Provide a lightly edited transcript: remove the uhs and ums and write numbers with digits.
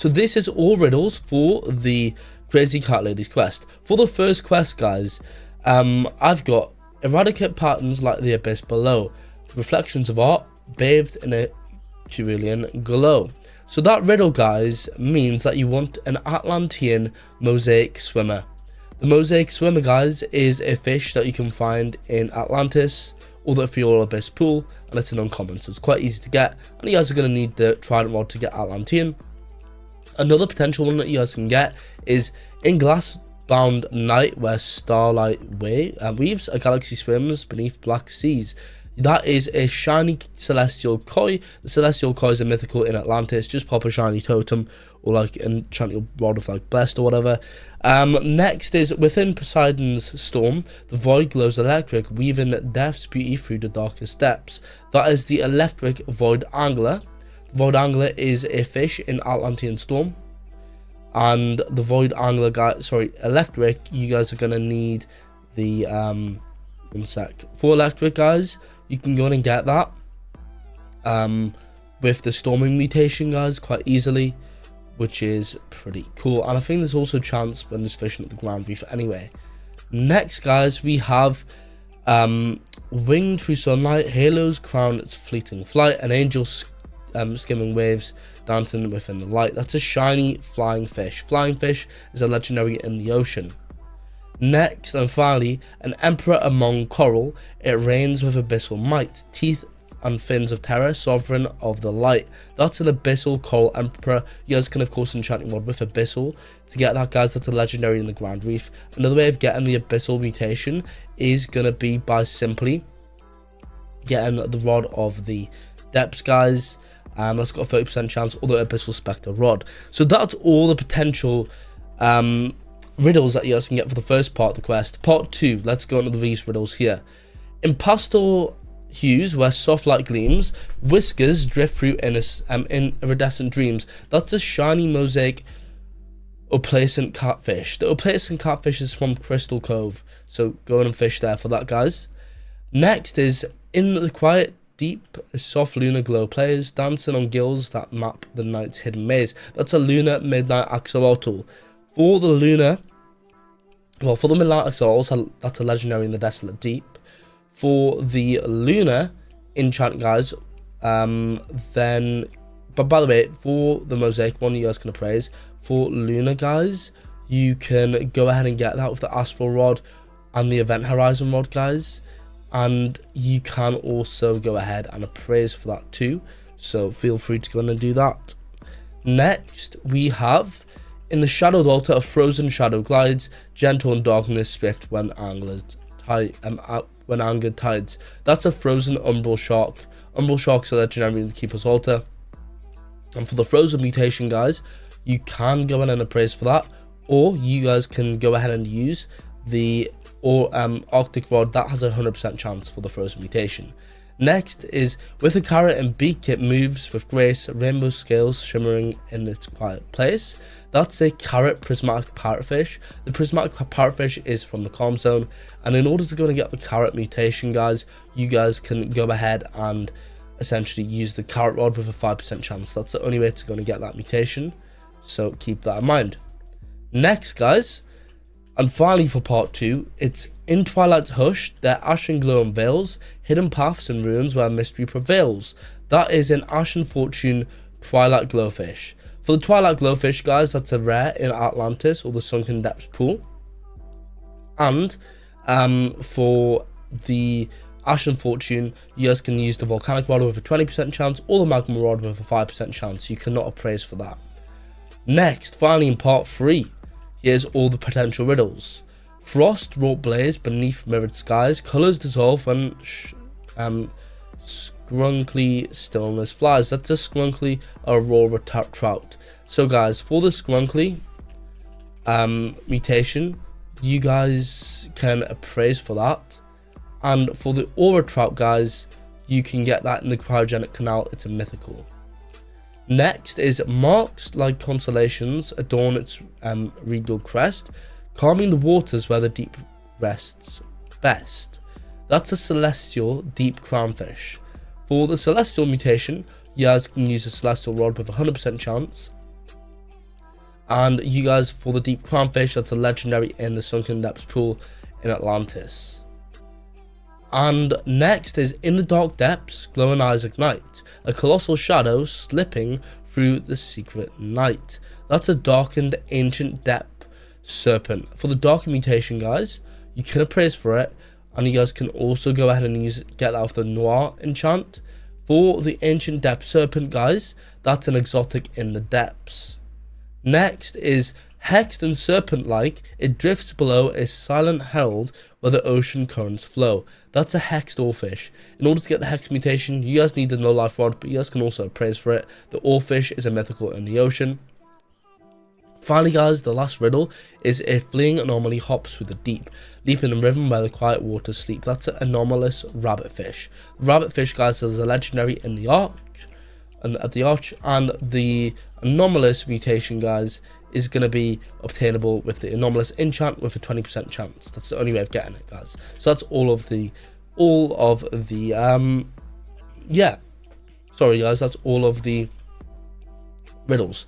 So this is all riddles for the Crazy Cat Lady's quest. For the first quest, guys, I've got eradicate patterns like the abyss below, reflections of art bathed in a cerulean glow. So that riddle, guys, means that you want an Atlantean mosaic swimmer. The mosaic swimmer, guys, is a fish that you can find in Atlantis or the ethereal abyss pool, and it's an uncommon, so it's quite easy to get, and you guys are going to need the trident rod to get Atlantean. Another potential one that you guys can get is in glass-bound night, where starlight weaves, a galaxy swims beneath black seas. That is a shiny celestial koi. The celestial koi is a mythical in Atlantis. Just pop a shiny totem or like an enchanted rod of like blessed or whatever. Next is within Poseidon's storm, the void glows electric, weaving death's beauty through the darkest depths. That is the electric void angler. The void angler is a fish in Atlantean storm, and the void angler electric, you guys are gonna need the one sec. For electric, guys, you can go and get that with the storming mutation, guys, quite easily, which is pretty cool. And I think there's also a chance when there's fishing at the ground reef anyway. Next, guys, we have winged through sunlight, halos crown its fleeting flight, an angel skimming waves dancing within the light. That's a shiny flying fish. Flying fish is a legendary in the ocean. Next and finally, an emperor among coral, it reigns with abyssal might, teeth and fins of terror, sovereign of the light. That's an abyssal coral emperor. You guys can of course enchant your mod with abyssal to get that, guys. That's a legendary in the ground reef. Another way of getting the abyssal mutation is gonna be by simply getting the rod of the depths, guys. That's got a 30% chance, or the abyssal spectre rod. So that's all the potential riddles that you guys can get for the first part of the quest. Part 2, let's go into these riddles here. In pastel hues where soft light gleams, whiskers drift through in iridescent dreams. That's a shiny mosaic opalescent catfish. The opalescent catfish is from Crystal Cove, so go in and fish there for that, guys. Next is in the quiet deep, a soft lunar glow plays, dancing on gills that map the night's hidden maze. That's a lunar midnight axolotl. For the midnight axolotl, that's a legendary in the desolate deep. For the lunar enchant, guys, but by the way, for the mosaic one, you guys can appraise. For lunar, guys, you can go ahead and get that with the astral rod and the event horizon rod, guys, and you can also go ahead and appraise for that too, so feel free to go in and do that. Next, we have in the shadowed altar, a frozen shadow glides, gentle in darkness, swift when angered tides. That's a frozen umbral shark. Umbral sharks are legendary in the keeper's altar. And for the frozen mutation, guys, you can go in and appraise for that, or you guys can go ahead and use the Arctic rod. That has a 100% chance for the frozen mutation. Next is with a carrot and beak, it moves with grace, rainbow scales shimmering in its quiet place. That's a carrot prismatic parrotfish. The prismatic parrotfish is from the calm zone, and in order to go and get the carrot mutation, guys, you guys can go ahead and essentially use the carrot rod with a 5% chance. That's the only way to go and get that mutation, so keep that in mind. Next, guys, and finally for part 2, it's in twilight's hush, their ashen glow unveils hidden paths and ruins where mystery prevails. That is an ashen fortune twilight glowfish. For the twilight glowfish, guys, that's a rare in Atlantis or the sunken depths pool. And for the ashen fortune, you guys can use the volcanic rod with a 20% chance or the magma rod with a 5% chance. You cannot appraise for that. Next, finally in part 3, here's all the potential riddles. Frost wrought blaze beneath mirrored skies, colours dissolve when scrunkly stillness flies. That's a scrunkly aurora trout. So guys, for the scrunkly mutation, you guys can appraise for that, and for the aura trout, guys, you can get that in the cryogenic canal. It's a mythical. Next is marks like constellations adorn its regal crest, calming the waters where the deep rests best. That's a celestial deep crownfish. For the celestial mutation, you guys can use a celestial rod with a 100% chance, And you guys, for the deep crownfish, that's a legendary in the sunken depths pool in Atlantis. And next is in the dark depths, glowing eyes ignite, a colossal shadow slipping through the secret night. That's a darkened ancient depth serpent. For the darkened mutation, guys, you can appraise for it, and you guys can also go ahead and get that off the noir enchant. For the ancient depth serpent, guys, that's an exotic in the depths. Next is hexed and serpent-like, it drifts below a silent herald where the ocean currents flow. That's a hexed oarfish. In order to get the hex mutation, you guys need the no life rod, but you guys can also appraise for it. The oarfish is a mythical in the ocean. Finally, guys, the last riddle is a fleeing anomaly hops through the deep, leaping in the rhythm where the quiet waters sleep. That's an anomalous rabbitfish. Rabbitfish, guys, is a legendary in the arch, and the anomalous mutation, guys, is going to be obtainable with the anomalous enchant with a 20% chance. That's the only way of getting it, guys. So that's yeah, sorry guys, that's all of the riddles.